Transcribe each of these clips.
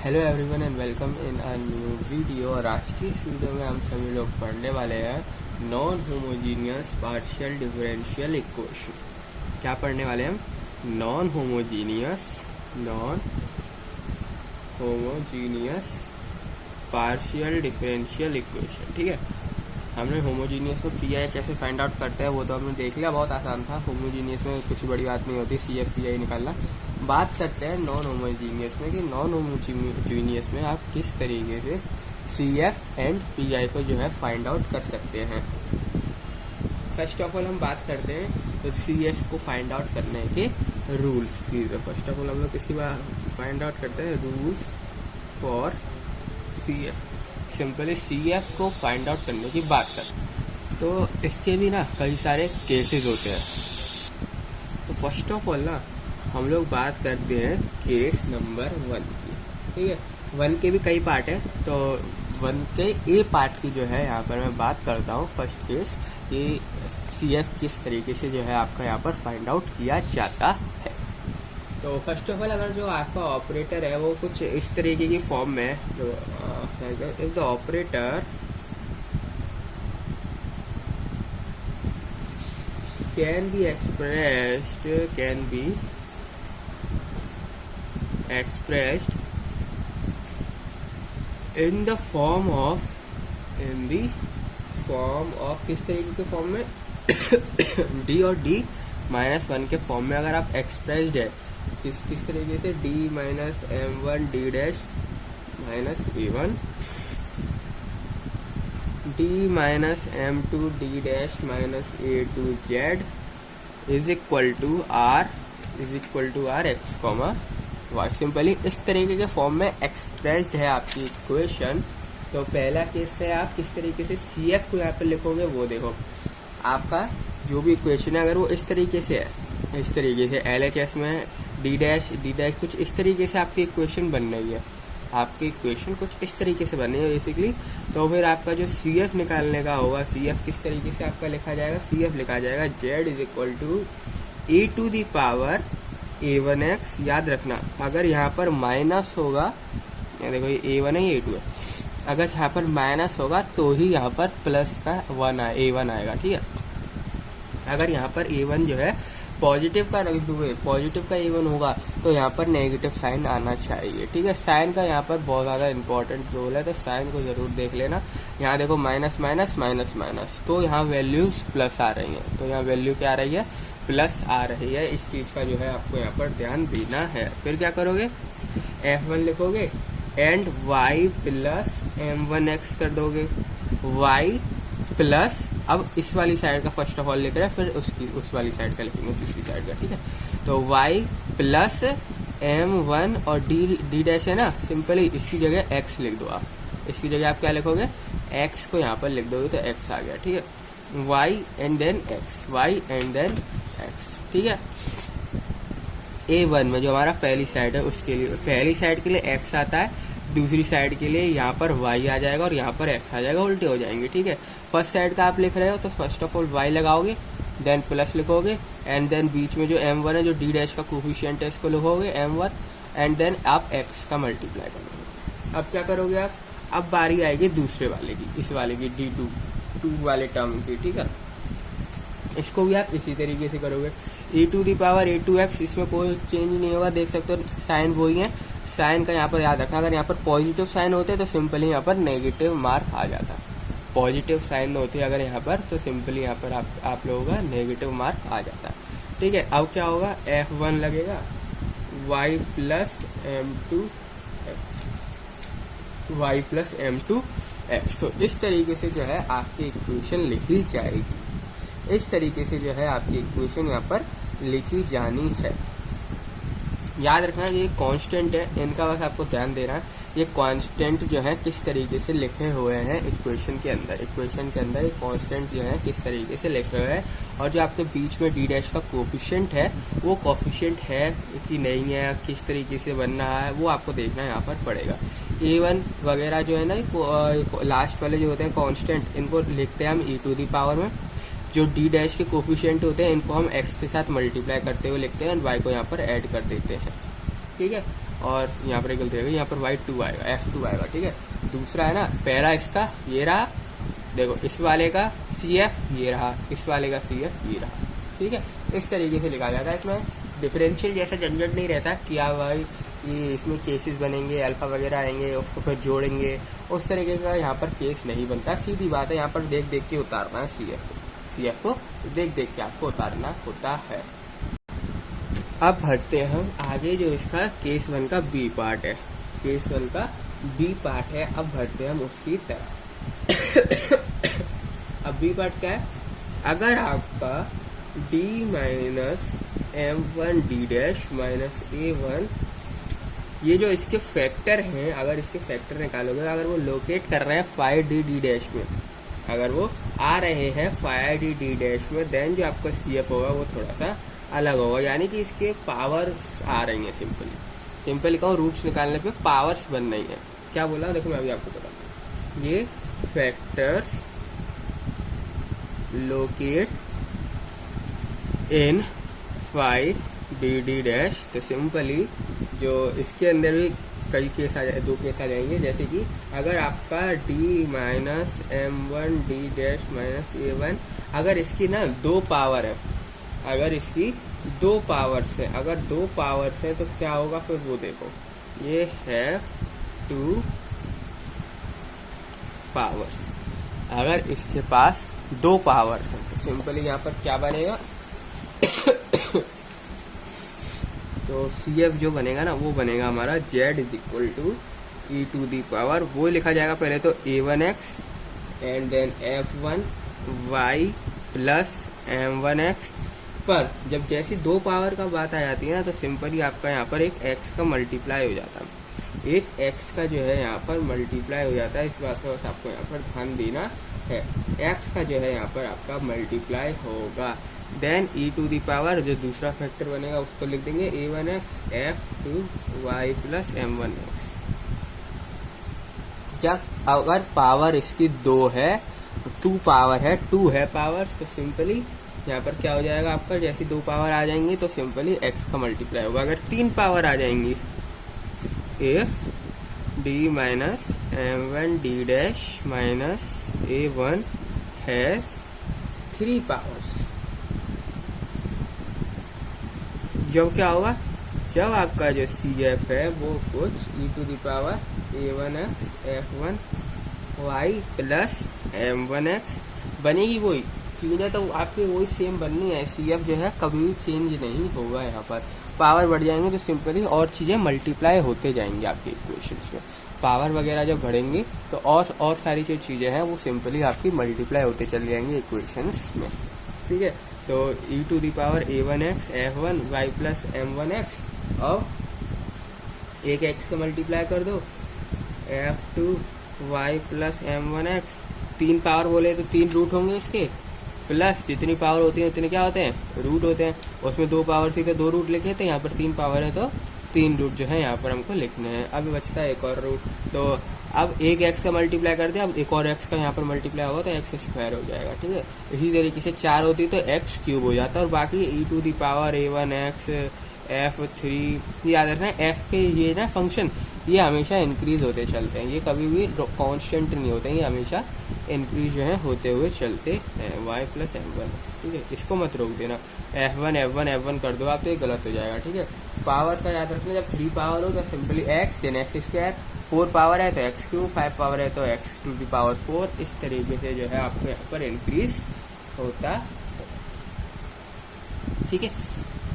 Hello everyone and welcome in a new video. और आज की इस वीडियो में हम सभी लोग पढ़ने वाले हैं non homogeneous partial differential equation. क्या पढ़ने वाले हैं हम? Non homogeneous partial differential equation. ठीक है, हमने होमोजीनियस में पी आई कैसे फाइंड आउट करते हैं वो तो हमने देख लिया, बहुत आसान था। होमोजीनियस में कुछ बड़ी बात नहीं होती, सी एफ पी आई निकालना। बात करते हैं नॉन होमोजीनियस में कि नॉन होमोजीनियस में आप किस तरीके से C F and P I को जो है फाइंड आउट कर सकते हैं। फर्स्ट ऑफ ऑल हम बात करते हैं तो सी एफ को फाइंड आउट करने के रूल्स की। तो फर्स्ट ऑफ ऑल हम लोग किसकी फाइंड आउट करते हैं? Rules for C F. Simply C F को फाइंड आउट करने की बात करते हैं तो इसके भी ना कई सारे केसेस होते हैं। तो फर्स्ट ऑफ ऑल ना हम लोग बात करते हैं केस नंबर 1 की। ठीक है, 1 के भी कई पार्ट है, तो 1 के ए पार्ट की जो है यहाँ पर मैं बात करता हूँ। फर्स्ट केस कि सी एफ किस तरीके से जो है आपका यहाँ पर फाइंड आउट किया जाता है। तो फर्स्ट ऑफ ऑल अगर जो आपका ऑपरेटर है वो कुछ इस तरीके की फॉर्म में है, जो if the operator can be expressed in the form of किस तरीके के फॉर्म में d और d माइनस 1 के फॉर्म में अगर आप एक्सप्रेस्ड है किस तरीके से d minus m1 d dash minus a1 d minus m2 d dash minus a2 z is equal to r x comma y. Simply इस तरीके के फॉर्म में एक्सप्रेस्ड है आपकी इक्वेशन। तो पहला केस है आप किस तरीके से सी एफ को यहाँ पर लिखोगे वो देखो। आपका जो भी इक्वेशन है अगर वो इस तरीके से है, इस तरीके से एल एच एस में डी डैश कुछ इस तरीके से आपकी इक्वेशन बन रही है, आपकी इक्वेशन कुछ इस तरीके से बनी है बेसिकली। तो फिर आपका जो सी एफ निकालने का होगा, सी एफ किस तरीके से आपका लिखा जाएगा? सी एफ लिखा जाएगा z is equal to a to the power a1x। याद रखना अगर यहाँ पर माइनस होगा, ये देखो ये a1 है ये a2 है, अगर यहाँ पर माइनस होगा तो ही यहाँ पर प्लस का a1 आएगा। ठीक है, अगर यहाँ पर a1 जो है पॉजिटिव का रख दूंगे, पॉजिटिव का a1 होगा तो यहाँ पर नेगेटिव साइन आना चाहिए। ठीक है, साइन का यहाँ पर बहुत ज़्यादा इंपॉर्टेंट रोल है, तो साइन को ज़रूर देख लेना। यहाँ देखो माइनस माइनस माइनस माइनस, तो यहाँ वैल्यूज प्लस आ रही हैं, तो यहाँ वैल्यू क्या आ रही है? प्लस आ रही है। इस चीज़ का जो है आपको यहाँ पर ध्यान देना है। फिर क्या करोगे? f1 लिखोगे एंड y प्लस m1x कर दोगे, y प्लस अब इस वाली साइड का फर्स्ट ऑफ ऑल लिख रहे हैं, फिर उस वाली साइड का लिखेंगे, दूसरी साइड का। ठीक है, तो y प्लस m1 और d डैश है ना, सिंपली इसकी जगह x लिख दो आप। इसकी जगह आप क्या लिखोगे? x को यहाँ पर लिख दोगे तो x आ गया। ठीक है, y एंड देन x। ठीक है, a1 में जो हमारा पहली साइड है उसके लिए, पहली साइड के लिए x आता है, दूसरी साइड के लिए यहाँ पर y आ जाएगा और यहाँ पर x आ जाएगा, उल्टे हो जाएंगे। ठीक है, फर्स्ट साइड का आप लिख रहे हो तो फर्स्ट ऑफ ऑल y लगाओगे, देन प्लस लिखोगे एंड देन बीच में जो m1 है, जो d डैश का कोफिशिएंट है, इसको लिखोगे m1 एंड देन आप x का मल्टीप्लाई करोगे। अब क्या करोगे आप? अब बारी आएगी दूसरे वाले की, इस वाले की d2 वाले टर्म की। ठीक है, इसको भी आप इसी तरीके से करोगे, e to the power a2x, इसमें कोई चेंज नहीं होगा, देख सकते हो साइन वही है। साइन का यहाँ पर याद रखना, अगर यहाँ पर पॉजिटिव साइन होते तो सिंपली यहाँ पर नेगेटिव मार्क आ जाता। पॉजिटिव साइन होते अगर यहाँ पर तो सिंपली यहाँ पर आप लोगों का नेगेटिव मार्क आ जाता। ठीक है, अब क्या होगा? f1 लगेगा y प्लस m2x। तो इस तरीके से जो है आपकी इक्वेशन लिखी जाएगी, इस तरीके से जो है आपकी इक्वेशन यहाँ पर लिखी जानी है। याद रखना ये कांस्टेंट है, इनका बस आपको ध्यान देना है। ये कांस्टेंट जो है किस तरीके से लिखे हुए हैं इक्वेशन के अंदर, इक्वेशन के अंदर ये कांस्टेंट जो है किस तरीके से लिखे हुए हैं, और जो आपके बीच में डी डैश का कोफिशिएंट है वो कोफिशिएंट है कि नहीं है, किस तरीके से बन रहा है वो आपको देखना यहाँ पर पड़ेगा। a1 वगैरह जो है ना, लास्ट वाले जो होते हैं कांस्टेंट, इनको लिखते हैं हम e टू दी पावर में। जो डी डैश के कोफिशिएंट होते हैं इनको हम x के साथ मल्टीप्लाई करते हुए लिखते हैं, y को यहाँ पर ऐड कर देते हैं। ठीक है, और यहाँ पर एक गलती रहेगी, यहाँ पर y2 आएगा, f2 आएगा, ठीक है। दूसरा है ना, पहला इसका ये रहा, देखो इस वाले का CF ये रहा, इस वाले का CF ये रहा, ठीक है। इस तरीके से लिखा जाता है। इसमें डिफरेंशियल जैसा झंझट नहीं रहता कि आप भाई कि इसमें केसेस बनेंगे, अल्फा वगैरह आएंगे, उसको फिर जोड़ेंगे, उस तरीके का यहाँ पर केस नहीं बनता। सीधी बात है, यहाँ पर देख देख के उतारना है CF को देख देख के आपको उतारना होता है। अब बढ़ते हैं हम आगे, जो इसका केस 1 का बी पार्ट है, केस 1 का बी पार्ट है। अब बढ़ते हैं हम उसकी तरफ। अब बी पार्ट क्या है, अगर आपका d minus m1 d dash minus a1, ये जो इसके फैक्टर हैं, अगर इसके फैक्टर निकालोगे, अगर वो लोकेट कर रहे हैं फाइव डी डैश में, अगर वो आ रहे हैं फाइव डी डैश में, देन जो आपका CF होगा वो थोड़ा सा अलग होगा, यानी कि इसके पावर्स आ रही हैं। सिंपली कहूँ, रूट्स निकालने पे पावर्स बन रही हैं। क्या बोला, देखो मैं अभी आपको बताऊँ, ये factors locate in five D dash. तो सिंपली जो इसके अंदर भी कई केस आ जाए, 2 केस आ जाएंगे, जैसे कि अगर आपका d minus m1 d dash minus a1, अगर इसकी ना 2 पावर है, अगर इसकी 2 पावर्स है, अगर 2 पावर्स है तो क्या होगा फिर वो देखो, ये है 2 पावर्स। अगर इसके पास 2 पावर्स है तो सिंपली यहाँ पर क्या बनेगा, तो CF जो बनेगा ना, वो बनेगा हमारा Z is equal to e to the power, वो लिखा जाएगा पहले तो a1x and then f1 y plus m1x। पर जब जैसी 2 पावर का बात आ जाती है ना, तो सिंपली आपका यहाँ पर एक x का मल्टीप्लाई हो जाता है, एक x का जो है यहाँ पर मल्टीप्लाई हो जाता है। इस बात का बस आपको यहाँ पर ध्यान देना है, x का जो है यहाँ पर आपका मल्टीप्लाई होगा। Then e to the power जो दूसरा फैक्टर बनेगा उसको लिख देंगे a1x f2y प्लस m1x। जब अगर पावर इसकी 2 है, 2 पावर है, 2 है पावर्स, तो सिंपली यहाँ पर क्या हो जाएगा आपका, जैसी 2 पावर आ जाएंगी तो सिंपली x का मल्टीप्लाई होगा। अगर 3 पावर आ जाएंगी, if d minus m1 d dash minus a1 has 3 powers, जब क्या होगा, जब आपका जो CF है वो कुछ e to the power a1x f1y plus m1x बनेगी, वही चीज़ें तो आपकी वही सेम बननी है। CF जो है कभी भी चेंज नहीं होगा। यहाँ पर पावर बढ़ जाएंगे तो सिंपली और चीज़ें मल्टीप्लाई होते जाएंगी आपके इक्वेशंस में। पावर वगैरह जब बढ़ेंगी तो और सारी जो चीज़ें हैं वो सिंपली आपकी मल्टीप्लाई होते चली जाएंगी इक्वेशंस में, ठीक है। तो e to the power a1x f1y plus m1x, और एक x का मल्टीप्लाई कर दो f2y प्लस m1x। 3 पावर बोले तो 3 रूट होंगे इसके, प्लस जितनी पावर होती है उतने क्या होते हैं, रूट होते हैं। उसमें 2 पावर थी तो 2 रूट लिखे थे, यहाँ पर 3 पावर है तो 3 रूट जो है यहाँ पर हमको लिखने हैं। अभी बचता है एक और रूट, तो अब एक x का मल्टीप्लाई कर दिया, अब एक और x का यहाँ पर मल्टीप्लाई होगा तो x स्क्वायर हो जाएगा, ठीक है। इसी तरीके से 4 होती तो x क्यूब हो जाता है, और बाकी ई to the power a1x f3 याद रखना है। f के ये ना फंक्शन ये हमेशा इंक्रीज होते चलते हैं, ये कभी भी कांस्टेंट नहीं होते हैं, ये हमेशा इंक्रीज जो है होते हुए चलते हैं। y प्लस m1x, ठीक है, इसको मत रोक देना। f1 कर दो आप तो ये गलत हो जाएगा, ठीक है। पावर का याद रखना, जब 3 पावर हो तो simply x then x square, 4 power है तो x क्यूब, 5 पावर है तो x टू दी पावर 4। इस तरीके से जो है आपको यहाँ पर इंक्रीज होता है, ठीक है।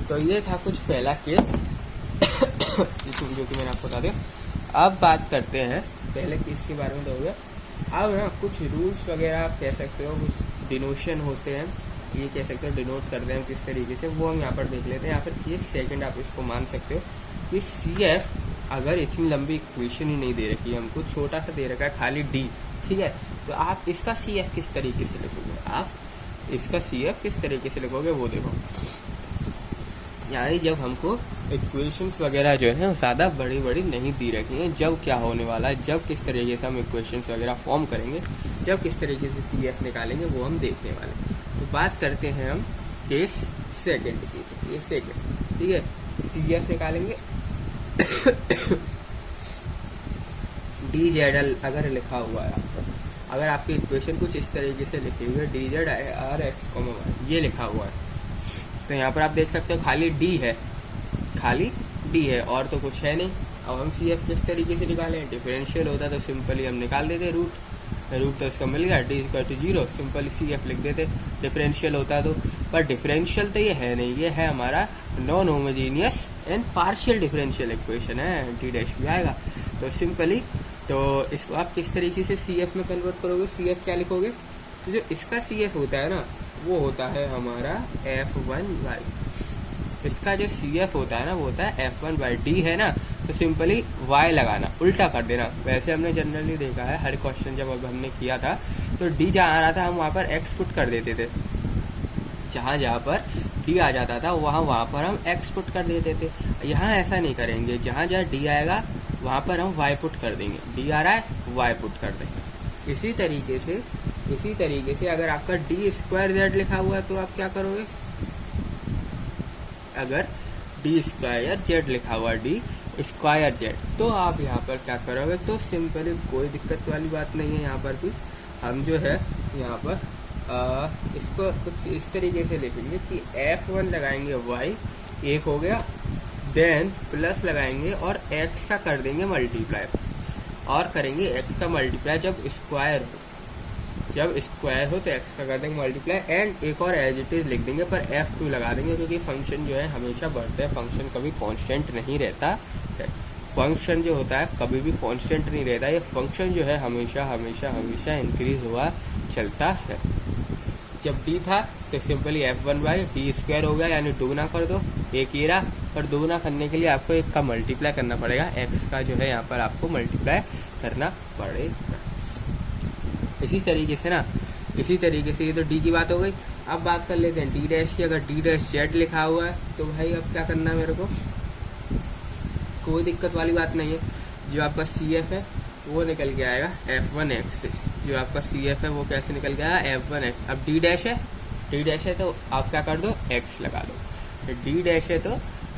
तो ये था कुछ पहला केस जो कि मैंने आपको बता दिया। अब बात करते हैं पहले केस के बारे में, तो हो गया। अब ना कुछ रूल्स वगैरह आप कह सकते हो, कुछ डिनोशन होते हैं, ये कह सकते हो डिनोट करते हैं किस तरीके से, वो हम यहाँ पर देख लेते हैं। यहाँ पर केस सेकंड आप इसको मान सकते हो कि CF अगर इतनी लंबी इक्वेशन ही नहीं दे रखी है हमको, छोटा सा दे रखा है खाली D, ठीक है, तो आप इसका CF किस तरीके से लिखोगे, आप इसका CF किस तरीके से लिखोगे वो देखो। यानी जब हमको इक्वेशंस वगैरह जो है ज़्यादा बड़ी बड़ी नहीं दी रखी हैं, जब क्या होने वाला है, जब किस तरीके से हम इक्वेशंस वगैरह फॉर्म करेंगे, जब किस तरीके से CF निकालेंगे वो हम देखने वाले हैं। तो बात करते हैं हम केस सेकंड की। तो केस सेकंड, ठीक है, CF निकालेंगे डी जेड अगर लिखा हुआ है यहाँ पर, अगर आपकी इक्वेशन कुछ इस तरीके से लिखी हुई है d z r x comma y, ये लिखा हुआ है, तो यहाँ पर आप देख सकते हो खाली डी है, खाली डी है और तो कुछ है नहीं। अब हम सी एफ किस तरीके से निकालें, डिफरेंशियल होता तो सिंपली हम निकाल देते रूट तो इसका मिल गया d equal to 0, simply C F लिख देते डिफरेंशियल होता तो। पर डिफरेंशियल तो ये है नहीं, ये है हमारा non homogeneous and partial differential equation है, डी डैश भी आएगा। तो सिंपली तो इसको आप किस तरीके से सी एफ में कन्वर्ट करोगे, सी एफ क्या लिखोगे, तो जो इसका सी एफ होता है ना वो होता है हमारा F1/, इसका जो सी एफ होता है ना वो होता है F1/, डी है ना तो सिंपली y लगाना, उल्टा कर देना। वैसे हमने जनरली देखा है हर क्वेश्चन जब अब हमने किया था तो डी जहाँ आ रहा था हम वहाँ पर x पुट कर देते थे, जहाँ पर डी आ जाता था वहाँ पर हम x पुट कर देते थे। यहाँ ऐसा नहीं करेंगे, जहाँ डी आएगा वहाँ पर हम y पुट कर देंगे, डी आ रहा है y पुट कर देंगे। इसी तरीके से अगर आपका डी स्क्वायर जेड लिखा हुआ है तो आप क्या करोगे, अगर डी स्क्वायर जेड लिखा हुआ है डी स्क्वायर जेड, तो आप यहाँ पर क्या करोगे, तो सिंपली कोई दिक्कत वाली बात नहीं है। यहाँ पर भी हम जो है यहाँ पर इसको कुछ इस तरीके से लिखेंगे कि F1 लगाएंगे y, एक हो गया, देन प्लस लगाएंगे और x का कर देंगे मल्टीप्लाई, और करेंगे x का मल्टीप्लाई जब स्क्वायर हो तो x का कर देंगे मल्टीप्लाई, एंड एक और एज इट इज लिख देंगे पर F2 लगा देंगे, क्योंकि फंक्शन जो है हमेशा बढ़ता है, फंक्शन कभी कांस्टेंट नहीं रहता है। फंक्शन जो होता है कभी भी कांस्टेंट नहीं रहता, ये फंक्शन जो है हमेशा इंक्रीज हुआ चलता है। जब डी था तो सिंपली F1/d स्क्वायर हो गया, यानी दोगुना कर दो, एक ये रहा, पर दोगुना करने के लिए आपको एक का मल्टीप्लाई करना पड़ेगा, x का जो है यहाँ पर आपको मल्टीप्लाई करना पड़ेगा। इसी तरीके से ये तो डी की बात हो गई। अब बात कर लेते हैं डी डैश की। अगर डी डैश जेड लिखा हुआ है तो भाई अब क्या करना है मेरे को, कोई दिक्कत वाली बात नहीं है। जो आपका सी एफ है वो निकल के आएगा F1x से, जो आपका सी एफ है वो कैसे निकल के आएगा F1x। अब डी डैश है तो आप क्या कर दो, x लगा दो, डी डैश है तो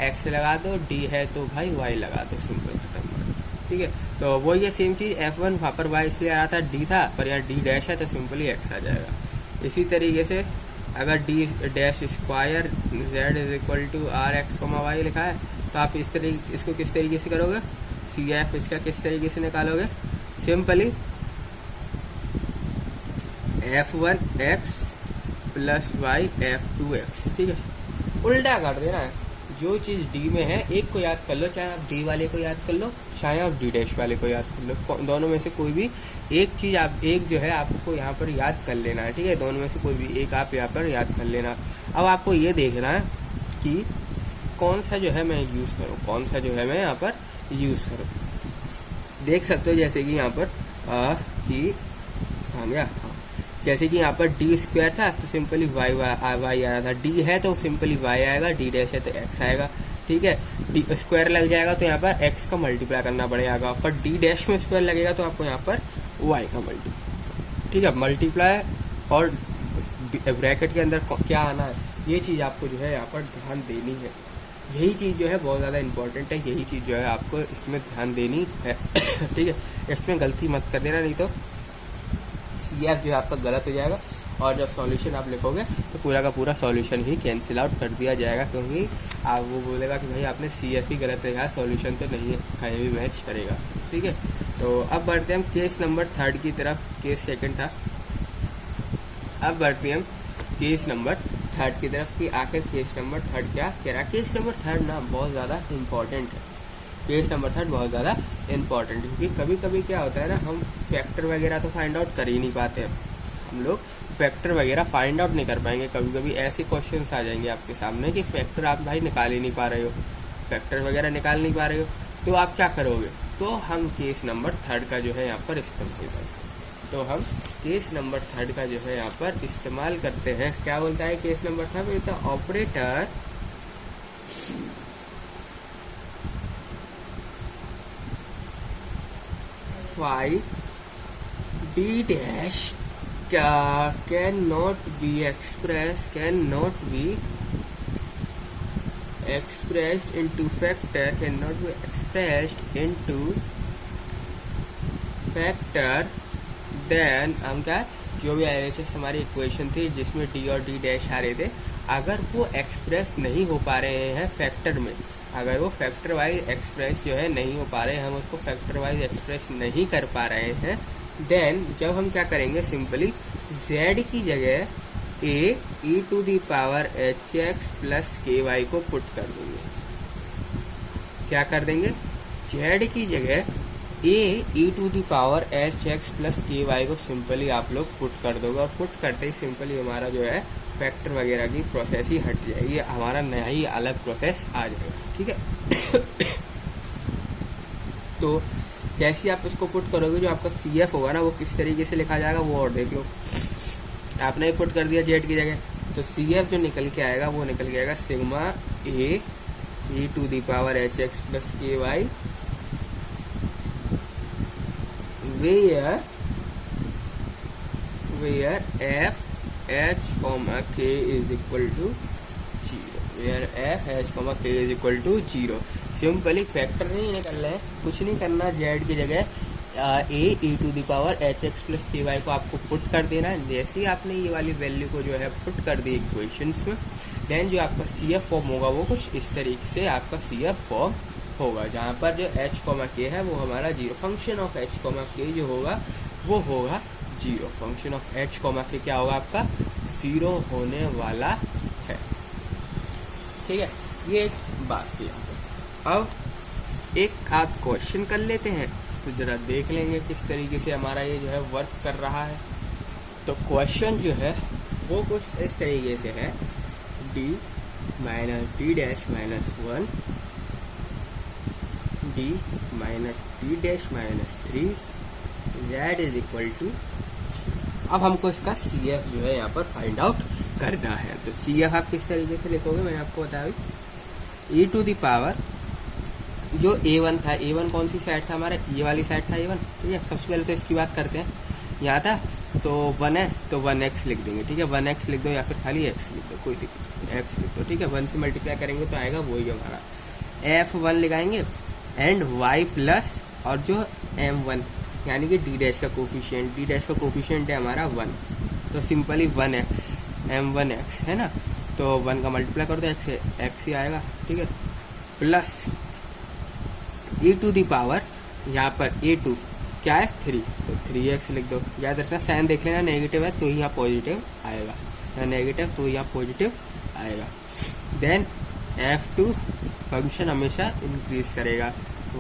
x लगा दो, डी है तो भाई y लगा दो, सिंपल खत्म। ठीक है, तो वो ये सेम चीज़ F1 वहाँ पर y इसलिए आ रहा था डी था, पर यहाँ डी डैश है तो सिंपली x आ जाएगा। इसी तरीके से अगर d dash square z is equal to r x comma y लिखा है तो आप इसको किस तरीके से करोगे, सी एफ इसका किस तरीके से निकालोगे, simply F1x plus Y F2x। ठीक है, उल्टा कर देना है, जो चीज़ डी में है एक को याद कर लो, चाहे आप डी वाले को याद कर लो, चाहे आप डी डैश वाले को याद कर लो, दोनों में से कोई भी एक चीज़ एक जो है आपको यहाँ पर याद कर लेना है। ठीक है, दोनों में से कोई भी एक आप यहाँ पर याद कर लेना। अब आपको ये देखना है कि कौन सा जो है मैं यूज़ करूँ, देख सकते हो जैसे कि यहाँ पर जैसे कि यहाँ पर डी स्क्वायर था तो सिंपली वाई आ रहा था, डी है तो सिंपली वाई आएगा, डी डैश है तो एक्स आएगा। ठीक है, डी स्क्वायर लग जाएगा तो यहाँ पर एक्स का मल्टीप्लाई करना पड़ेगा, पर डी डैश में स्क्वायर लगेगा तो आपको यहाँ पर वाई का मल्टीप्लाई। ठीक है, मल्टीप्लाई और ब्रैकेट के अंदर क्या आना है, ये चीज़ आपको जो है यहाँ पर ध्यान देनी है। यही चीज़ जो है बहुत ज़्यादा इंपॉर्टेंट है, यही चीज़ जो है आपको इसमें ध्यान देनी है। ठीक है, इसमें गलती मत कर देना, नहीं तो सी एफ जो है आपका गलत हो जाएगा, और जब सॉल्यूशन आप लिखोगे तो पूरा का पूरा सॉल्यूशन ही कैंसिल आउट कर दिया जाएगा, क्योंकि आप वो बोलेगा कि भाई आपने सी एफ ही गलत लिखा, सॉल्यूशन तो नहीं है, कहीं भी मैच करेगा। ठीक है, तो अब बढ़ते हैं हम केस नंबर 3 की तरफ, केस 2 था, अब बढ़ते हैं हम केस नंबर 3 की तरफ कि आखिर केस नंबर 3 क्या कह रहा है। केस नंबर 3 ना बहुत ज़्यादा इंपॉर्टेंट है, केस नंबर 3 बहुत ज़्यादा इंपॉर्टेंट है, क्योंकि कभी कभी क्या होता है ना, हम फैक्टर वगैरह तो फाइंड आउट कर ही नहीं पाते हैं, हम लोग फैक्टर वगैरह फाइंड आउट नहीं कर पाएंगे। कभी कभी ऐसे क्वेश्चंस आ जाएंगे आपके सामने कि फैक्टर आप भाई निकाल ही नहीं पा रहे हो, फैक्टर वगैरह निकाल नहीं पा रहे हो, तो आप क्या करोगे, तो हम केस नंबर 3 का जो है यहाँ पर इस्तेमाल करते हैं। क्या बोलता है केस नंबर 3 में, the operator phi d dash can not be expressed into factor cannot be expressed into factor, then हम क्या, जो भी RHS हमारी इक्वेशन थी जिसमें d और d डैश आ रहे थे, अगर वो एक्सप्रेस नहीं हो पा रहे हैं फैक्टर में, अगर वो फैक्टर वाइज एक्सप्रेस जो है नहीं हो पा रहे हैं, हम उसको फैक्टर वाइज एक्सप्रेस नहीं कर पा रहे हैं, देन जब हम क्या करेंगे, सिंपली z की जगह a e to the power hx plus ky को पुट कर देंगे। क्या कर देंगे, z की जगह a e to the power hx plus ky को सिंपली आप लोग पुट कर दोगे, और पुट करते ही सिंपली हमारा जो है फैक्टर वगैरह की प्रोसेस ही हट जाएगी, हमारा नया ही अलग प्रोसेस आ जाएगा। ठीक है। तो जैसे आप इसको पुट करोगे, जो आपका CF होगा ना, वो किस तरीके से लिखा जाएगा वो और देख लो। आपने पुट कर दिया जेड की जगह, तो CF जो निकल के आएगा वो निकल के आएगा sigma a e to the power hx plus ky where f h k is equal to 0, where f h k is equal to 0। Simply factor नहीं निकलना है, कुछ नहीं करना, z की जगह a e to the power hx plus ky को आपको पुट कर देना है। जैसे ही आपने ये वाली वैल्यू को जो है पुट कर दी इक्वेशंस में, देन जो आपका CF फॉर्म होगा वो कुछ इस तरीके से आपका CF फॉर्म होगा, जहाँ पर जो h k है वो हमारा 0, फंक्शन ऑफ h k जो होगा वो होगा 0, फंक्शन ऑफ h k क्या होगा आपका 0 होने वाला है। ठीक है, ये एक बात थी। अब एक आप क्वेश्चन कर लेते हैं, तो ज़रा देख लेंगे किस तरीके से हमारा ये जो है वर्क कर रहा है। तो क्वेश्चन जो है वो कुछ इस तरीके से है, d minus d dash minus 1 d minus d dash minus 3 z is equal to. अब हमको इसका CF जो है यहाँ पर फाइंड आउट करना है। तो CF आप किस तरीके से लिखोगे, मैंने आपको बताया, e टू दी पावर जो A1 था, A1 कौन सी साइड था हमारा, ये वाली साइड था A1। ठीक है, सबसे पहले तो इसकी बात करते हैं। यहाँ था तो 1 है तो 1x लिख देंगे। ठीक है, 1x लिख दो या फिर खाली x लिख दो, कोई दिक्कत नहीं, x लिख दो। ठीक है, 1 से मल्टीप्लाई करेंगे तो आएगा वही हमारा f1 लगाएंगे एंड y प्लस और जो m1 यानी कि d डैश का कोफिशिएंट, d डैश का कोफिशिएंट है हमारा 1, तो सिंपली 1x m1x है ना, तो 1 का मल्टीप्लाई कर दो x से, x ही आएगा। ठीक है, plus e to the power यहाँ पर a2 क्या है 3, तो 3x लिख दो। याद रखना साइन देख लेना, नेगेटिव है तो यहाँ पॉजिटिव आएगा, या नेगेटिव तो यहाँ पॉजिटिव आएगा। देन f2 फंक्शन हमेशा इंक्रीज करेगा,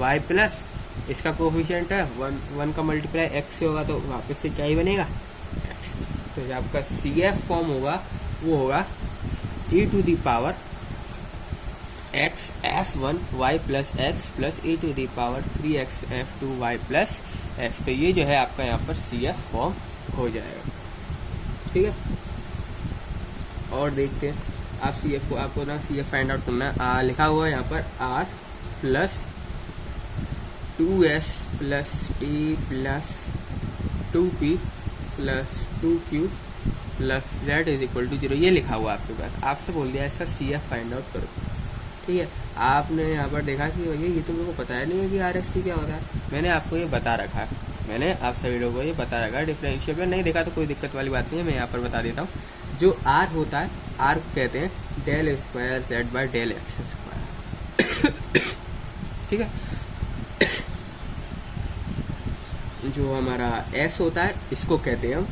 y प्लस इसका कोफिशिएंट है 1 का मल्टीप्लाई x से होगा तो वापस से क्या ही बनेगा x। तो जो आपका CF फॉर्म होगा वो होगा e to the power x f1 y plus x plus e to the power 3x f2 y plus x। तो ये जो है आपका यहाँ पर CF फॉर्म हो जाएगा। ठीक है, और देखते हैं आप CF को, आपको ना CF फाइंड आउट करना है। लिखा हुआ है यहाँ पर r plus 2s plus t plus 2p plus 2q plus z is equal to 0, ये लिखा हुआ है आपके पास। आपसे बोल दिया इसका CF फाइंड आउट करो। ठीक है, आपने यहाँ पर देखा कि भैया ये तो मेरे को पता है नहीं है कि RST क्या होता है, मैंने आपको ये बता रखा है, मैंने आप सभी लोगों को ये बता रखा है। डिफरेंशियल में नहीं देखा तो कोई दिक्कत वाली बात नहीं है, मैं यहाँ पर बता देता हूँ। जो R होता है, R को कहते हैं del square z by del x square. ठीक है, जो हमारा S होता है इसको कहते हैं हम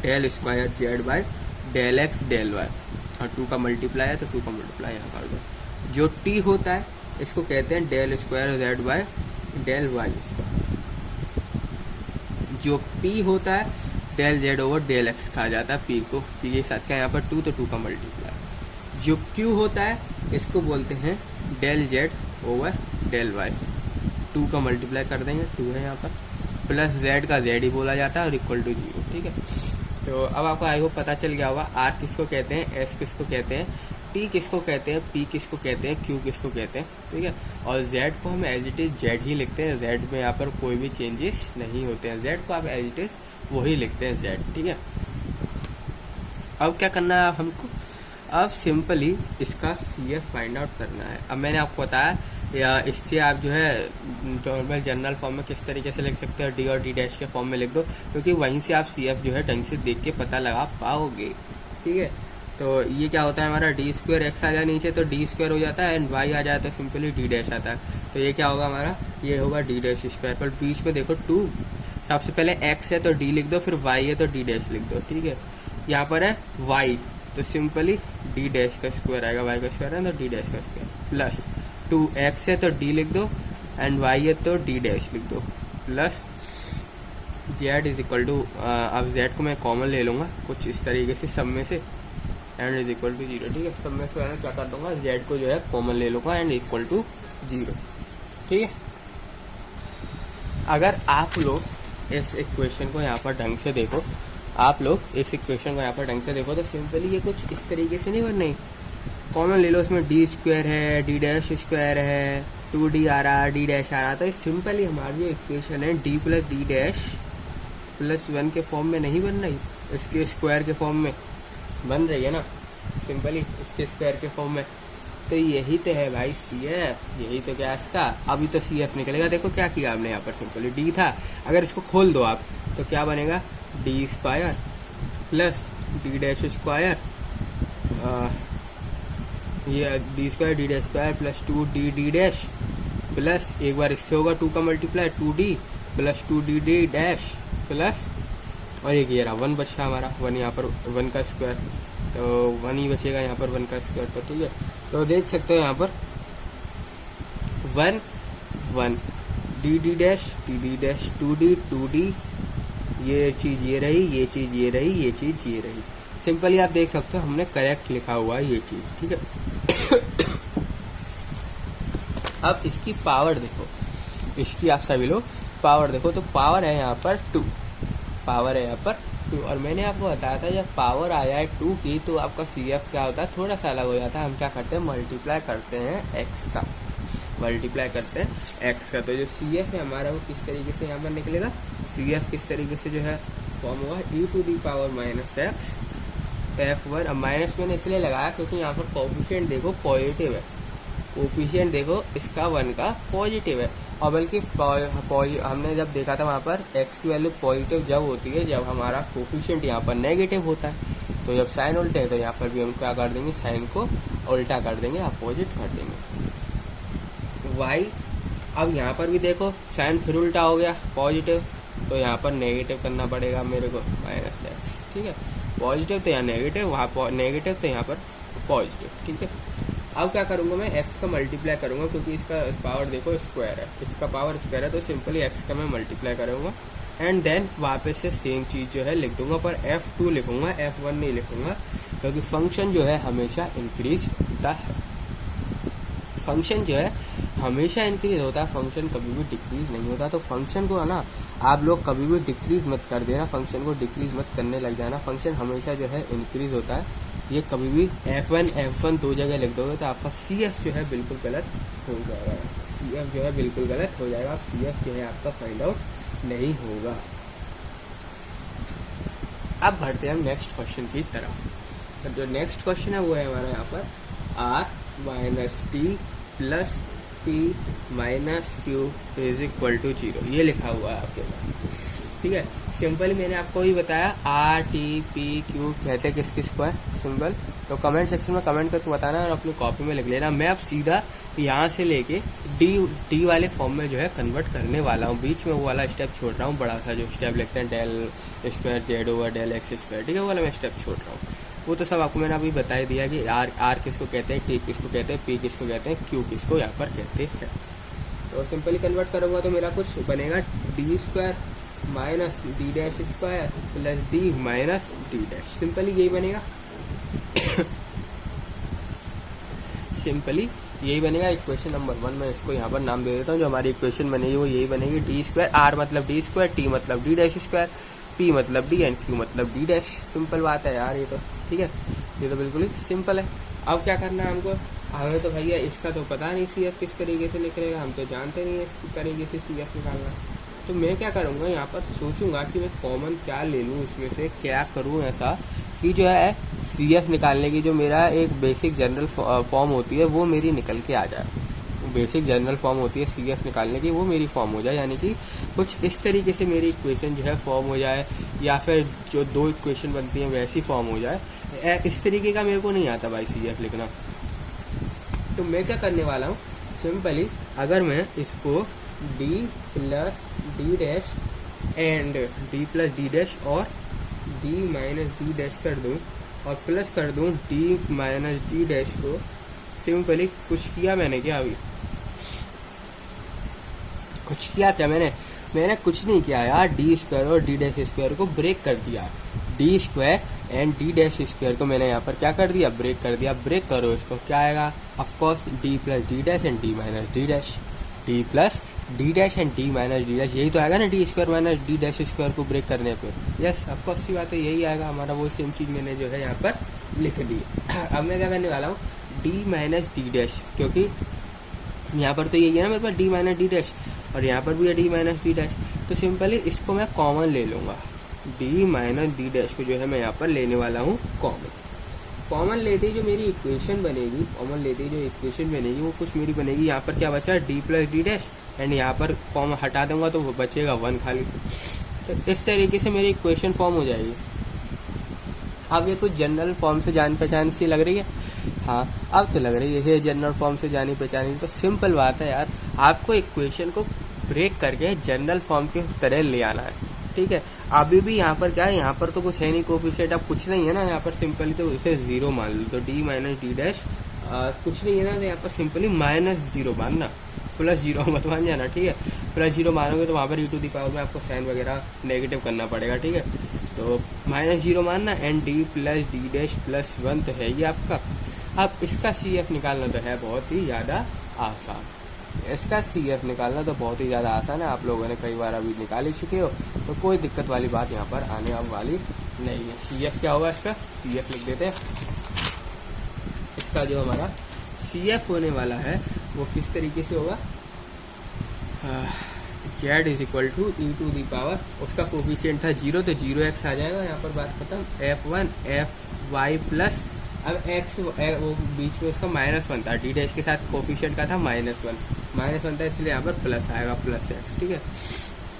del square z by del x del y, और 2 का मल्टीप्लाई है तो 2 का मल्टीप्लाई यहाँ कर दो। जो t होता है इसको कहते हैं del square z by del y square. जो p होता है del z over del x कहा जाता है, p को p के साथ क्या यहाँ पर 2 तो 2 का मल्टीप्लाई। जो q होता है इसको बोलते हैं del z over del y, 2 का मल्टीप्लाई कर देंगे, 2 है यहाँ पर, प्लस z का z ही बोला जाता है और इक्वल टू 0। ठीक है, तो अब आपको आई होप पता चल गया होगा r किसको कहते हैं, s किसको कहते हैं, t किसको कहते हैं, p किसको कहते हैं, q किसको कहते हैं। ठीक है, और z को हम एज इट इज z ही लिखते हैं, z में यहाँ पर कोई भी चेंजेस नहीं होते हैं, z को आप एज इट इज वही लिखते हैं z। ठीक है, अब क्या करना है हमको, अब सिंपली इसका सी एफ फाइंड आउट करना है। अब मैंने आपको बताया या इससे आप जो है नॉर्मल जनरल फॉर्म में किस तरीके से लिख सकते हो, डी और डी डैश के फॉर्म में लिख दो, क्योंकि वहीं से आप सी एफ जो है ढंग से देख के पता लगा पाओगे। ठीक है, तो ये क्या होता है हमारा डी स्क्वायर एक्स आ जाए नीचे तो डी स्क्वायर हो जाता है, एंड वाई आ जाए तो सिंपली डी डैश आता है। तो ये क्या होगा हमारा, ये होगा डी डैश स्क्वायर, पर बीच में देखो 2, सबसे पहले एक्स है तो डी लिख दो, फिर वाई है तो डी डैश लिख दो। ठीक है, यहाँ पर है वाई तो सिंपली डी डैश का स्क्वायर आएगा, वाई का स्क्वायर है तो डी डैश का स्क्वायर, प्लस 2x है तो डी लिख दो, एंड y है तो डी डैश लिख दो, plus z is equal to, अब z को मैं कॉमन ले लूँगा कुछ इस तरीके से सब में से, एंड इज इक्वल टू 0। ठीक है, सब में से मैं क्या कर दूँगा, z को जो है कॉमन ले लूँगा एंड इक्वल टू 0। ठीक है, अगर आप लोग इस इक्वेशन को यहाँ पर ढंग से देखो, आप लोग इस इक्वेशन को यहाँ पर ढंग से देखो तो सिंपली ये कुछ इस तरीके से नहीं बन रही। कॉमन ले लो, इसमें डी स्क्वायर है, डी डैश स्क्वायर है, 2d आ रहा, डी डैश आ रहा, तो सिंपली हमारी जो इक्वेशन है D plus d dash plus 1 के फॉर्म में नहीं बन रही, इसके स्क्वायर के फॉर्म में बन रही है ना, सिंपली इसके स्क्वायर के फॉर्म में। तो यही तो है भाई सी एफ, यही तो क्या इसका, अभी तो सी एफ निकलेगा। देखो क्या किया आपने यहाँ पर, सिंपली डी था, अगर इसको खोल दो आप तो क्या बनेगा, d square plus d dash square, ये d square d dash square plus 2d d dash plus एक बार इससे होगा 2 का multiply 2d plus 2d d dash plus, और एक ये रहा 1 बचा हमारा, 1 यहाँ पर 1 का स्क्वायर, तो 1 ही बचेगा यहाँ पर 1 का स्क्वायर। तो ठीक है, तो देख सकते हो यहाँ पर 1 1 D dash D dash 2d ये चीज़ ये रही, ये चीज़ ये रही, ये चीज़ ये रही। सिंपली आप देख सकते हो हमने करेक्ट लिखा हुआ है ये चीज़। ठीक है, अब इसकी पावर देखो, इसकी आप सभी लोग पावर देखो, तो पावर है यहाँ पर 2, पावर है यहाँ पर 2, और मैंने आपको बताया था जब पावर आ जाए 2 की तो आपका सी एफ क्या होता है, थोड़ा सा अलग हो जाता है। हम क्या करते हैं, मल्टीप्लाई करते हैं एक्स का, मल्टीप्लाई करते हैं एक्स का। तो जो सी एफ है हमारा वो किस तरीके से यहाँ पर निकलेगा, सी एफ किस तरीके से जो है फॉर्म होगा, e to the power minus x f1। अब माइनस मैंने इसलिए लगाया क्योंकि यहाँ पर कोफिशिएंट देखो पॉजिटिव है, कोफिशिएंट देखो इसका 1 का पॉजिटिव है, और बल्कि हमने जब देखा था वहाँ पर x की वैल्यू पॉजिटिव जब होती है जब हमारा कोफिशिएंट यहाँ पर नेगेटिव होता है। तो जब साइन उल्टे है तो यहाँ पर भी हम क्या कर देंगे, साइन को उल्टा कर देंगे, अपोजिट कर देंगे। y अब यहाँ पर भी देखो साइन फिर उल्टा हो गया पॉजिटिव, तो यहाँ पर नेगेटिव करना पड़ेगा मेरे को माइनस एक्स। ठीक है, पॉजिटिव तो यहाँ नेगेटिव, वहाँ नेगेटिव तो यहाँ पर पॉजिटिव। ठीक है, अब क्या करूँगा मैं, एक्स का मल्टीप्लाई करूँगा क्योंकि इसका पावर देखो स्क्वायर है, इसका पावर स्क्वायर है, तो सिंपली एक्स का मैं मल्टीप्लाई करूँगा एंड देन वापस से सेम चीज़ जो है लिख दूंगा, पर f2 लिखूँगा, f1 नहीं लिखूँगा, क्योंकि फंक्शन जो है हमेशा इंक्रीज होता है, फंक्शन जो है हमेशा इंक्रीज होता है, फंक्शन कभी भी डिक्रीज नहीं होता। तो फंक्शन को है ना आप लोग कभी भी डिक्रीज मत कर देना, फंक्शन को डिक्रीज मत करने लग जाना, फंक्शन हमेशा जो है इंक्रीज होता है। ये कभी भी f1 दो जगह लिख दोगे तो आपका CF जो है बिल्कुल गलत हो जाएगा, CF जो है बिल्कुल गलत हो जाएगा, CF जो है आपका फाइंड आउट नहीं होगा। अब बढ़ते हैं हम नेक्स्ट क्वेश्चन की तरफ। तो जो नेक्स्ट क्वेश्चन है वो है हमारा यहाँ पर r minus t plus p minus q is equal to 0, ये लिखा हुआ है आपके पास। ठीक है, सिंपल मैंने आपको ही बताया आर टी पी क्यू कहते किस किस को है सिंपल, तो कमेंट सेक्शन में कमेंट करके बताना और अपनी कॉपी में लिख लेना। मैं अब सीधा यहाँ से लेके डी वाले फॉर्म में जो है कन्वर्ट करने वाला हूँ, बीच में वो वाला स्टेप छोड़ रहा हूँ, बड़ा सा जो स्टेप लिखते हैं del square z over del x square, ठीक है, वो वाला मैं स्टेप छोड़ रहा हूँ। वो तो सब आपको मैंने अभी बता दिया कि आर किसको कहते हैं, टी किसको कहते हैं, पी किसको कहते हैं, क्यू किसको यहाँ पर कहते हैं। तो सिंपली कन्वर्ट करूँगा तो मेरा कुछ बनेगा d square minus D dash square plus D minus D dash, simply यही बनेगा सिंपली यही बनेगा इक्वेशन नंबर 1। मैं इसको यहाँ पर नाम दे देता हूँ, जो हमारी इक्वेशन बनेगी वो यही बनेगी, डी स्क्वायर, आर मतलब डी स्क्वायर, टी मतलब डी डैश स्क्वायर, पी मतलब डी एंड क्यू मतलब डी डैश। सिंपल बात है यार ये तो, ठीक है, ये तो बिल्कुल ही सिंपल है। अब क्या करना है हमको, हमें तो भैया इसका तो पता नहीं सी एफ किस तरीके से निकलेगा, हम तो जानते नहीं है इस तरीके से सी एफ निकालना। तो मैं क्या करूँगा यहाँ पर सोचूंगा कि मैं कॉमन क्या ले लूँ, इसमें से क्या करूँ ऐसा कि जो है सी एफ निकालने की जो मेरा एक बेसिक जनरल फॉर्म होती है वो मेरी निकल के आ जाए। बेसिक जनरल फॉर्म होती है सी एफ निकालने की, वो मेरी फॉर्म हो जाए, यानी कि कुछ इस तरीके से मेरी इक्वेशन जो है फॉर्म हो जाए, या फिर जो दो इक्वेशन बनती हैं वैसी फॉर्म हो जाए। इस तरीके का मेरे को नहीं आता भाई सी एफ लिखना। तो मैं क्या करने वाला हूँ, सिंपली अगर मैं इसको D plus d dash and D plus d dash और डी माइनस डी डैश कर दूँ और प्लस कर दूँ डी माइनस डी डैश को, सिंपली कुछ किया मैंने क्या, अभी कुछ किया क्या मैंने कुछ नहीं किया यार। डी स्क्वायर और डी डैश स्क्वायर को ब्रेक कर दिया, D square and D dash square को मैंने यहाँ पर क्या कर दिया, ब्रेक कर दिया। ब्रेक करो इसको, क्या आएगा, of course D plus d dash and D minus D dash, D plus d dash and D minus D dash, यही तो आएगा ना D square minus D dash square को ब्रेक करने पे। यस ऑफकोर्स सी बात है, यही आएगा हमारा, वो सेम चीज़ मैंने जो है यहाँ पर लिख दी। अब मैं क्या करने वाला हूँ, डी माइनस डी डैश, क्योंकि यहाँ पर तो यही है ना मेरे पास डी माइनस डी डैश, और यहाँ पर भी है डी माइनस डी डैश, तो सिंपली इसको मैं कॉमन ले लूँगा। डी माइनस डी डैश को जो है मैं यहाँ पर लेने वाला हूँ कॉमन। कॉमन लेते ही जो मेरी इक्वेशन बनेगी, कॉमन लेते ही जो इक्वेशन बनेगी वो कुछ मेरी बनेगी, यहाँ पर क्या बचा, D plus d dash, and यहाँ पर कॉमन हटा दूंगा तो वो बचेगा 1 खाली। तो इस तरीके से मेरी इक्वेशन फॉर्म हो जाएगी। अब ये कुछ जनरल फॉर्म से जान पहचान सी लग रही है, हाँ अब तो लग रही है ये जनरल फॉर्म से जानी पहचानी। तो सिंपल बात है यार, आपको इक्वेशन को ब्रेक करके जनरल फॉर्म की तरह ले आना है, ठीक है। अभी भी यहाँ पर क्या है, यहाँ पर तो कुछ है नहीं, कोफिशिएंट अब कुछ नहीं है ना यहाँ पर, सिंपली तो उसे 0 मान लो। तो डी माइनस डी डैश कुछ नहीं है ना, तो यहाँ पर सिंपली -0 मानना, +0 मत मान जाना, ठीक है। +0 मानोगे तो वहाँ पर e टू दी पावर में आपको साइन वगैरह नेगेटिव करना पड़ेगा, ठीक है। तो -0 मानना, and D plus d dash plus 1 तो है ये आपका। अब इसका सी एफ निकालना तो है बहुत ही ज़्यादा आसान, इसका सी एफ निकालना तो बहुत ही ज़्यादा आसान है, आप लोगों ने कई बार अभी निकाल ही चुके हो, तो कोई दिक्कत वाली बात यहाँ पर आने अब वाली नहीं है। सी एफ क्या होगा इसका, सी एफ लिख देते हैं। इसका जो हमारा सी एफ होने वाला है वो किस तरीके से होगा, z is equal to e to the power, उसका कोफिशिएंट था 0 तो 0x आ जाएगा, यहाँ पर बात खत्म। f1 fy प्लस, अब x वो बीच में उसका -1 था, डी डैश के साथ कोफिशिएंट का था -1 था, इसलिए यहाँ पर प्लस आएगा, प्लस x, ठीक है।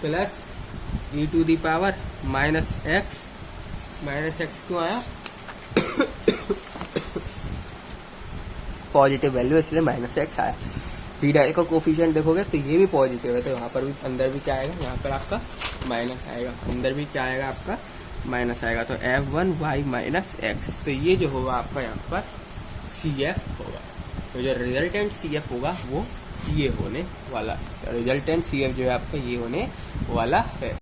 Plus e to the power -x क्यों आया, पॉजिटिव वैल्यू इसलिए -x आया। डी डैश का कोफिशिएंट देखोगे तो ये भी पॉजिटिव है, तो यहाँ पर भी अंदर भी क्या आएगा, यहाँ पर आपका माइनस आएगा, अंदर भी क्या आएगा आपका माइनस आएगा। तो f1y माइनस x, तो ये जो होगा आपका यहाँ पर सी एफ होगा। तो जो रिजल्टेंट सी एफ होगा वो ये होने वाला है, रिजल्टेंट सी एफ जो है आपका ये होने वाला है।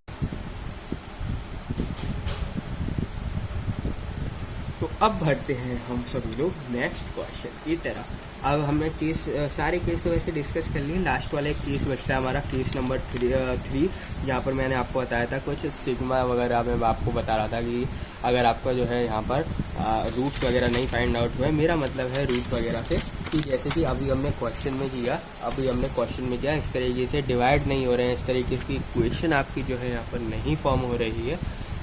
तो अब बढ़ते हैं हम सभी लोग नेक्स्ट क्वेश्चन की तरह। अब हमने केस सारे केस तो वैसे डिस्कस कर लिए, लास्ट वाला एक केस बचता है हमारा, केस नंबर 3, जहाँ पर मैंने आपको बताया था कुछ सिग्मा वगैरह में आपको बता रहा था कि अगर आपका जो है यहाँ पर रूट्स वगैरह नहीं फाइंड आउट हुआ है, मेरा मतलब है रूट वगैरह से, कि जैसे कि अभी हमने क्वेश्चन में किया इस तरीके से डिवाइड नहीं हो रहे हैं, इस तरीके की इक्वेशन आपकी जो है यहाँ पर नहीं फॉर्म हो रही है,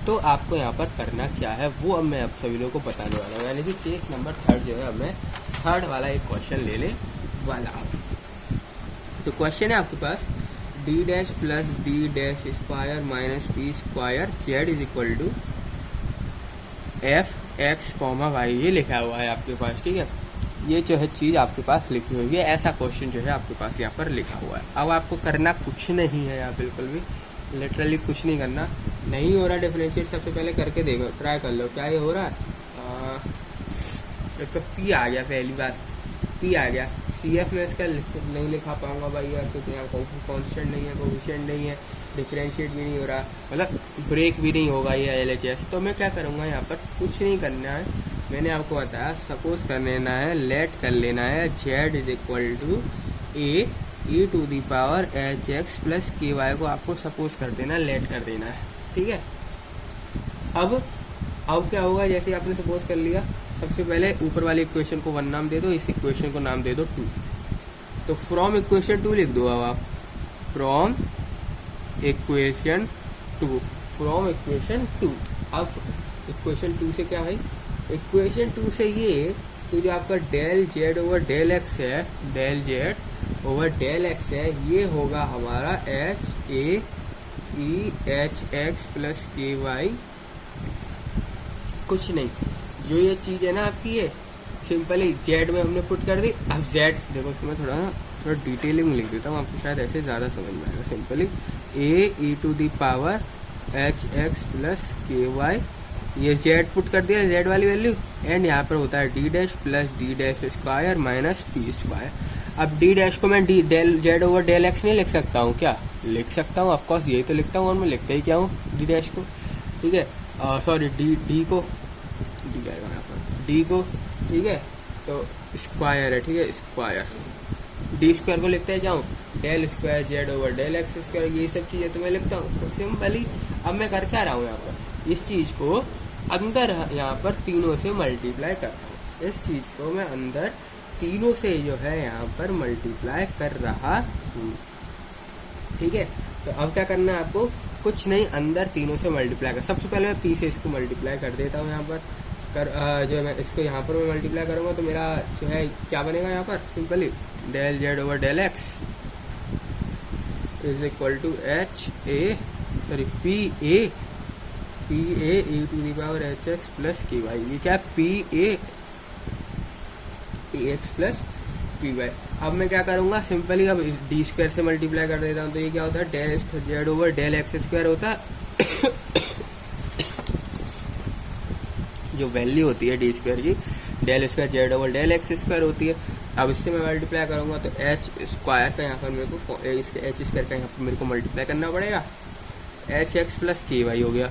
तो आपको यहाँ पर करना क्या है वो अब मैं आप सभी लोगों को बताने वाला हूँ। यानी कि केस नंबर 3 जो है अब मैं 3rd वाला एक क्वेश्चन लेने वाला हूँ। तो क्वेश्चन है आपके पास d dash plus d dash square minus P square z is equal to f(x, y) ये लिखा हुआ है आपके पास, ठीक है। ये जो है चीज़ आपके पास लिखी हुई है, ऐसा क्वेश्चन जो है आपके पास यहाँ पर लिखा हुआ है। अब आपको करना कुछ नहीं है यहाँ, बिल्कुल भी लिटरली कुछ नहीं करना। नहीं हो रहा डिफरेंशिएट, सबसे पहले करके देखो, ट्राई कर लो क्या ये हो रहा है। इसका पी आ गया, पहली बात पी आ गया। सी एफ में इसका नहीं लिखा पाऊंगा भाई यार, क्योंकि यहाँ कॉन्स्टेंट नहीं है, कोफिशिएंट नहीं है, डिफरेंशिएट भी नहीं हो रहा, मतलब ब्रेक भी नहीं होगा ये LHS। तो मैं क्या करूँगा यहाँ पर, कुछ नहीं करना है, मैंने आपको बताया सपोज कर लेना है, लेट कर लेना है z is equal to a E to the power HX plus KY को आपको सपोज कर देना, लेट कर देना है, ठीक है। अब क्या होगा, जैसे आपने सपोज कर लिया, सबसे पहले ऊपर वाली इक्वेशन को 1 नाम दे दो, इस इक्वेशन को नाम दे दो 2। तो फ्रॉम इक्वेशन 2 लिख दो, अब आप फ्रॉम इक्वेशन 2। अब इक्वेशन 2 से क्या भाई, इक्वेशन 2 से ये तो जो आपका del z over del x है, del z over del x है, ये होगा हमारा h a e h x plus के वाई, कुछ नहीं। जो ये चीज़ है ना आपकी, ये सिंपली जेड में हमने पुट कर दी। अब जेड देखो, इसमें थोड़ा डिटेलिंग लिख देता हूँ आपको, शायद ऐसे ज़्यादा समझ में आएगा। Simply a E to the power H x plus के वाई, ये जेड पुट कर दिया, जेड वाली वैल्यू, एंड यहाँ पर होता है d dash plus d dash square minus P square. अब डी डैश को मैं d del z over del x नहीं लिख सकता हूँ क्या, लिख सकता हूँ, ऑफकोर्स यही तो लिखता हूँ, और मैं लिखता ही क्या हूँ, डी डैश को, ठीक है, सॉरी डी को, डी आएगा यहाँ पर, डी को, ठीक है, तो स्क्वायर है, ठीक है, स्क्वायर, डी स्क्वायर को लिखते हैं क्या हूँ, del square z over del x square, ये सब चीज़ें तो मैं लिखता हूँ। तो सिंपली अब मैं कर क्या रहा हूँ यहाँ पर, इस चीज़ को अंदर यहाँ पर तीनों से मल्टीप्लाई कर रहा हूँ, इस चीज़ को मैं अंदर तीनों से जो है यहाँ पर मल्टीप्लाई कर रहा हूँ, ठीक है। तो अब क्या करना है आपको, कुछ नहीं, अंदर तीनों से मल्टीप्लाई कर, सबसे पहले मैं पी से इसको मल्टीप्लाई कर देता हूँ यहाँ पर, जो मैं इसको यहाँ पर मैं मल्टीप्लाई करूँगा तो मेरा जो है क्या बनेगा यहाँ पर, simply del z over del x is equal to h a sorry p a E to the power H x plus के वाई, ये क्या p a x plus p y. अब मैं क्या करूँगा, सिंपली अब डी स्क्वायर से multiply कर देता हूँ, तो ये क्या होता है, del z over del x square होता है जो वैल्यू होती है डी स्क्वायर की, del square z over del x square होती है। अब इससे मैं मल्टीप्लाई करूँगा तो एच स्क्वायर का यहाँ पर मेरे को, एच स्क्वायर का यहाँ पर मेरे को मल्टीप्लाई करना पड़ेगा, एच एक्स प्लस के वाई हो गया।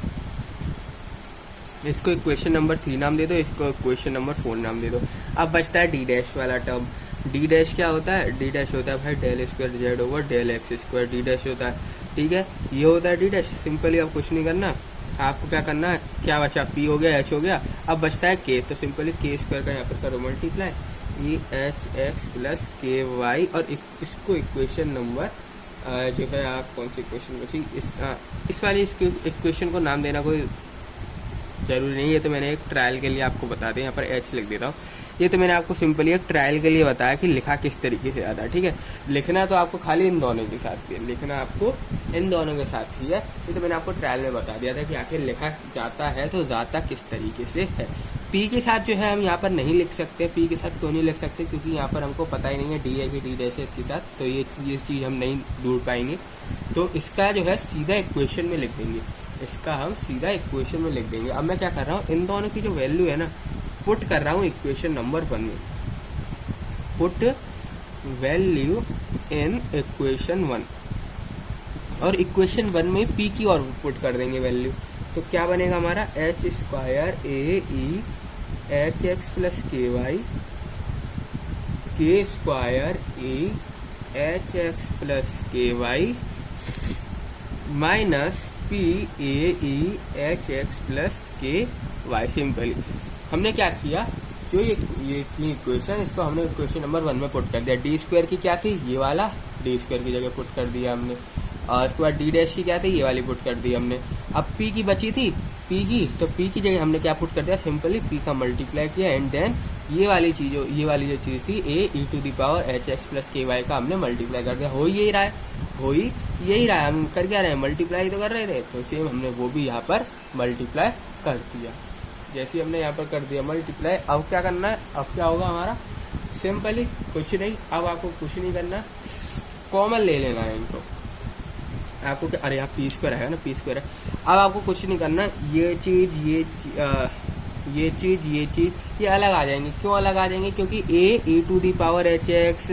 इसको इक्वेशन नंबर 3 नाम दे दो, इसको इक्वेशन नंबर 4 नाम दे दो। अब बचता है डी डैश वाला टर्म, डी डैश क्या होता है, डी डैश होता है भाई del square z over del x square, d dash होता है, ठीक है, ये होता है डी डैश। सिंपली अब कुछ नहीं करना, आपको क्या करना है, क्या बचा, पी हो गया, एच हो गया, अब बचता है के, तो सिंपली के स्क्वायर का यहाँ पर करो मल्टीप्लाई, ई एच एक्स प्लस के वाई, और इसको इक्वेशन नंबर जो है आप कौन सी इक्वेशन बची, इस वाली इक्वेशन को नाम देना कोई ज़रूरी नहीं है, तो मैंने एक ट्रायल के लिए आपको बता दें, यहाँ पर एच लिख देता हूँ। ये तो मैंने आपको सिंपली एक ट्रायल के लिए बताया कि लिखा किस तरीके से आता है, ठीक है। लिखना तो आपको खाली इन दोनों के साथ ही है, लिखना आपको इन दोनों के साथ ही है। ये तो मैंने आपको ट्रायल में बता दिया था कि आखिर लिखा जाता है तो जाता किस तरीके से है। पी के साथ जो है हम यहाँ पर नहीं लिख सकते, पी के साथ क्यों नहीं लिख सकते, क्योंकि यहाँ पर हमको पता ही नहीं है डी है कि डी डैश है इसके साथ, तो ये चीज़ हम नहीं ढूंढ पाएंगे। तो इसका जो है सीधा इक्वेशन में लिख देंगे, इसका हम सीधा इक्वेशन में लिख देंगे। अब मैं क्या कर रहा हूँ, इन दोनों की जो वैल्यू है ना पुट कर रहा हूँ इक्वेशन नंबर 1 में, पुट वैल्यू इन इक्वेशन 1, और इक्वेशन 1 में पी की और पुट कर देंगे वैल्यू, तो क्या बनेगा हमारा, h square a e h x plus के y, k square e h x plus के y minus p a e h x plus के वाई। सिंपली हमने क्या किया, जो ये थी इक्वेशन, इसको हमने इक्वेशन नंबर 1 में पुट कर दिया। डी स्क्वायर की क्या थी, ये वाला, डी स्क्वायर की जगह पुट कर दिया हमने, और उसके बाद डी डैश की क्या थी, ये वाली पुट कर दी हमने। अब पी की बची थी, पी की, तो पी की जगह हमने क्या पुट कर दिया, सिंपली पी का मल्टीप्लाई किया, एंड देन ये वाली जो चीज़ थी a E to the power H x plus के वाई का हमने मल्टीप्लाई कर दिया। हो यही रहा है, हो ही यही रहा है, हम कर क्या रहे हैं, मल्टीप्लाई तो कर रहे थे, तो सेम हमने वो भी यहाँ पर मल्टीप्लाई कर दिया। जैसे हमने यहाँ पर कर दिया मल्टीप्लाई, अब क्या करना है, अब क्या होगा हमारा, सिंपली कुछ नहीं, अब आपको कुछ नहीं करना, कॉमन ले लेना है इनको, आपको क्या, अरे यहाँ पी स्क्वायर है ना, पी स्क्वायर है। अब आपको कुछ नहीं करना, ये चीज़ ये अलग आ जाएंगे। क्यों अलग आ जाएंगे, क्योंकि a E to the power H x,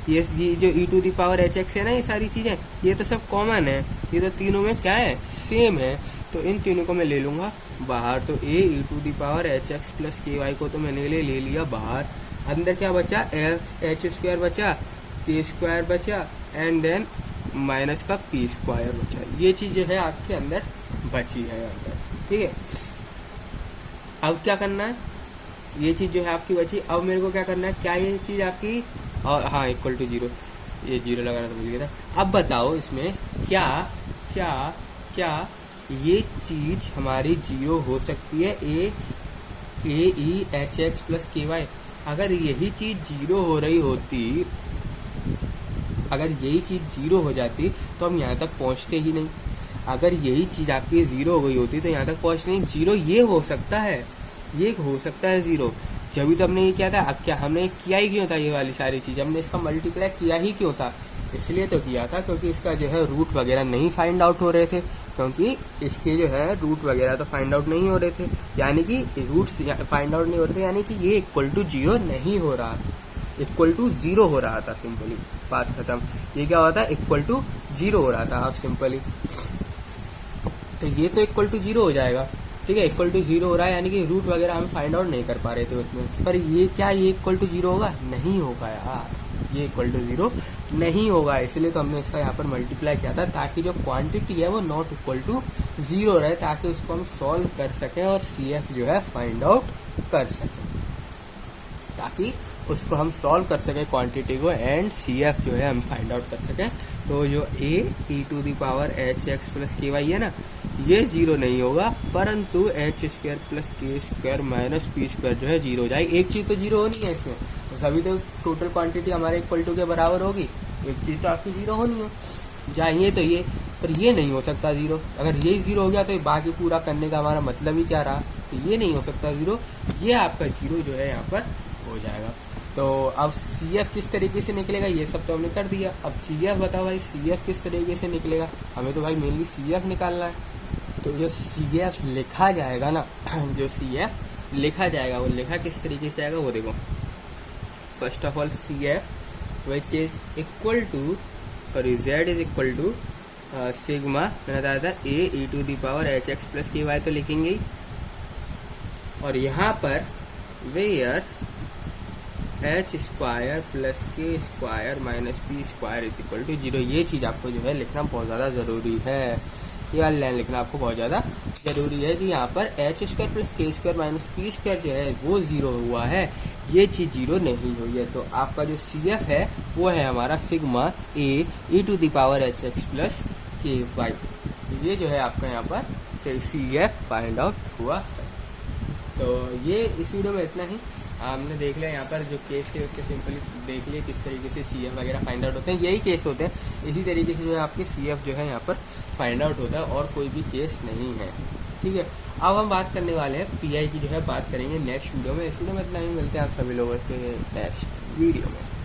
ये जो e to the power H x है ना, ये सारी चीज़ें ये तो सब कॉमन है, ये तो तीनों में क्या है, सेम है, तो इन तीनों को मैं ले लूँगा बाहर। तो a E to the power H x plus के वाई को तो मैंने ले लिया बाहर, अंदर क्या बचा, एच स्क्वायर बचा, के स्क्वायर बचा, एंड देन माइनस का पी स्क्वायर बचा। ये चीज़ जो है आपके अंदर बची है अंदर, ठीक है। अब क्या करना है, ये चीज़ जो है आपकी बची, अब मेरे को क्या करना है, क्या ये चीज़ आपकी, और हाँ इक्वल टू 0, ये 0 लगाना तो भूल गया था। अब बताओ इसमें क्या क्या क्या ये चीज हमारी जीरो हो सकती है ए ई एच एक्स प्लस के वाई। अगर यही चीज जीरो हो रही होती, अगर यही चीज जीरो हो जाती तो हम यहाँ तक पहुँचते ही नहीं। अगर यही चीज आपकी जीरो हो गई होती तो यहाँ तक पहुँचते नहीं। जीरो ये हो सकता है, ये हो सकता है जीरो। जब भी तो हमने ये किया था, अब क्या हमने किया ही क्यों था, ये वाली सारी चीज हमने इसका मल्टीप्लाई किया ही क्यों था? इसलिए तो किया था क्योंकि इसका जो है रूट वगैरह नहीं फाइंड आउट हो रहे थे, क्योंकि इसके जो है रूट वगैरह तो फाइंड आउट नहीं हो रहे थे, यानी कि रूट फाइंड आउट नहीं हो रहे थे, यानी कि ये इक्वल टू जीरो नहीं हो रहा, इक्वल टू जीरो हो रहा था। सिंपली बात खत्म। ये क्या होता है, इक्वल टू जीरो हो रहा था। आप सिंपली तो ये तो इक्वल टू जीरो हो जाएगा, ठीक है। इक्वल टू जीरो हो रहा है यानी कि रूट वगैरह हम फाइंड आउट नहीं कर पा रहे थे उसमें। पर ये क्या, ये इक्वल टू जीरो होगा? नहीं होगा यार, ये इक्वल टू जीरो नहीं होगा। इसलिए तो हमने इसका यहाँ पर मल्टीप्लाई किया था, ताकि जो क्वांटिटी है वो नॉट इक्वल टू जीरो रहे, ताकि उसको हम सॉल्व कर सकें और सी एफ जो है फाइंड आउट कर सकें, ताकि उसको हम सॉल्व कर सकें क्वांटिटी को, एंड सी एफ जो है हम फाइंड आउट कर सकें। तो जो a E to the power H x plus के वाई है ना, ये जीरो नहीं होगा, परंतु एच स्क्वायर प्लस के स्क्वायर माइनस पी स्क्वायर जो है जीरो हो जाएगी। एक चीज़ तो जीरो होनी है इसमें, तो सभी तो टोटल क्वांटिटी हमारे इक्वल टू के बराबर होगी, एक चीज़ तो आपकी जीरो होनी है। चाहिए तो ये, पर ये नहीं हो सकता जीरो। अगर ये जीरो हो गया तो बाकी पूरा करने का हमारा मतलब ही क्या रहा? तो ये नहीं हो सकता जीरो, ये आपका जीरो जो है यहाँ पर हो जाएगा। तो अब सी एफ किस तरीके से निकलेगा, ये सब तो हमने कर दिया। अब सी एफ बताओ भाई, सी एफ किस तरीके से निकलेगा? हमें तो भाई मेनली सी एफ निकालना है। तो जो सी एफ लिखा जाएगा ना, जो सी एफ लिखा जाएगा वो लिखा किस तरीके से आएगा वो देखो। First of all see F which is equal to, sorry Z is equal to sigma, मैंने बताया था A E to the power H x plus के वाई तो लिखेंगे ही, और यहाँ पर वेयर एच स्क्वायर प्लस के square minus P square is equal to zero. ये चीज़ आपको जो है लिखना बहुत ज़्यादा ज़रूरी है, ये वाली लाइन लिखना आपको बहुत ज़्यादा ज़रूरी है कि यहाँ पर एच स्क्वायर प्लस के स्क्वायर माइनस पी स्क्वायर जो है वो ज़ीरो हुआ है, ये चीज़ जीरो नहीं हुई है। तो आपका जो सी एफ है वो है हमारा sigma a E to the power H x plus के वाई। ये जो है आपका यहाँ पर सी एफ फाइंड आउट हुआ है। तो ये इस वीडियो में इतना ही। हमने देख लिया यहाँ पर जो केस थे उसके सिंपली देख लिए किस तरीके से सी एफ वगैरह फाइंड आउट होते हैं, यही केस होते हैं। इसी तरीके से जो है आपके सी एफ जो है यहाँ पर फाइंड आउट होता है, और कोई भी केस नहीं है, ठीक है। अब हम बात करने वाले हैं पी आई की, जो है बात करेंगे नेक्स्ट वीडियो में। इस वीडियो में इतना ही, मिलते हैं आप सभी लोगों के नेक्स्ट वीडियो में।